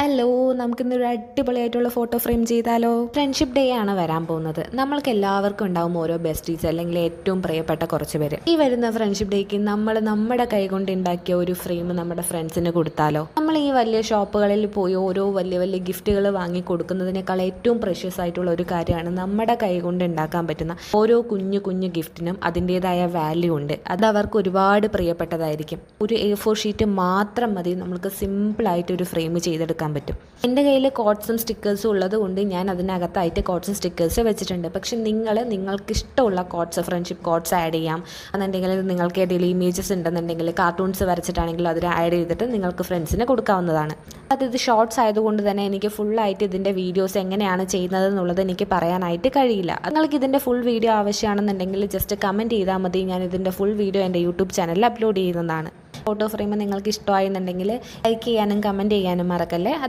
Hello, നമുക്കിന്നൊരു അടിപൊളിയായിട്ടുള്ള photo frame ചെയ്താലോ? ഫ്രണ്ട്ഷിപ്പ് ഡേ ആണ് വരാൻ പോകുന്നത്. നമ്മൾക്ക് എല്ലാവർക്കും ഉണ്ടാവും ഓരോ ബെസ്റ്റീസ് അല്ലെങ്കിൽ ഏറ്റവും പ്രിയപ്പെട്ട കുറച്ച് പേര്. ഈ വരുന്ന ഫ്രണ്ട്ഷിപ്പ് ഡേക്ക് നമ്മൾ നമ്മുടെ കൈകൊണ്ട് ഉണ്ടാക്കിയ ഒരു ഫ്രെയിം നമ്മുടെ ഫ്രണ്ട്സിന് കൊടുത്താലോ? നമ്മൾ ഈ വലിയ ഷോപ്പുകളിൽ പോയി ഓരോ വലിയ വലിയ ഗിഫ്റ്റുകൾ വാങ്ങി കൊടുക്കുന്നതിനേക്കാൾ ഏറ്റവും പ്രഷ്യസ് ആയിട്ടുള്ള ഒരു കാര്യമാണ് നമ്മുടെ കൈ കൊണ്ട് ഉണ്ടാക്കാൻ പറ്റുന്ന ഓരോ കുഞ്ഞു കുഞ്ഞു ഗിഫ്റ്റിനും അതിൻ്റെതായ വാല്യൂ ഉണ്ട്. അത് അവർക്ക് ഒരുപാട് പ്രിയപ്പെട്ടതായിരിക്കും. ഒരു A4 ഷീറ്റ് മാത്രം മതി നമുക്ക് സിമ്പിളായിട്ട് ഒരു ഫ്രെയിം ചെയ്തെടുക്കാൻ പറ്റും. എൻ്റെ കയ്യിൽ കോട്ട്സും സ്റ്റിക്കേഴ്സും ഉള്ളത് കൊണ്ട് ഞാൻ അതിനകത്തായിട്ട് കോട്ട്സും സ്റ്റിക്കേഴ്സ് വെച്ചിട്ടുണ്ട്. പക്ഷെ നിങ്ങൾക്ക് ഇഷ്ടമുള്ള കോട്ട്സ്, ഫ്രണ്ട്ഷിപ്പ് കോട്ട്സ് ആഡ് ചെയ്യാം. എന്നുണ്ടെങ്കിൽ നിങ്ങൾക്ക് ഏതെങ്കിലും ഇമേജസ് ഉണ്ടെന്നുണ്ടെങ്കിൽ കാർട്ടൂൺസ് വരച്ചിട്ടാണെങ്കിലും അതിൽ ആഡ് ചെയ്തിട്ട് നിങ്ങൾക്ക് ഫ്രണ്ട്സിന് കൊടുക്കാവുന്നതാണ്. ഇത് ഷോർട്സ് ആയതുകൊണ്ട് തന്നെ എനിക്ക് ഫുള്ളായിട്ട് ഇതിൻ്റെ വീഡിയോസ് എങ്ങനെയാണ് ചെയ്യുന്നത് എന്നുള്ളത് എനിക്ക് പറയാനായിട്ട് കഴിയില്ല. നിങ്ങൾക്ക് ഇതിൻ്റെ ഫുൾ വീഡിയോ ആവശ്യമാണെന്നുണ്ടെങ്കിൽ ജസ്റ്റ് കമൻറ്റ് ചെയ്താൽ മതി. ഞാൻ ഇതിൻ്റെ ഫുൾ വീഡിയോ എൻ്റെ യൂട്യൂബ് ചാനലിൽ അപ്ലോഡ് ചെയ്യുന്നതാണ്. ഫോട്ടോ ഫ്രെയിം നിങ്ങൾക്ക് ഇഷ്ടമായെന്നുണ്ടെങ്കിൽ ലൈക്ക് ചെയ്യാനും കമൻറ്റ് ചെയ്യാനും മറക്കല്ലേ.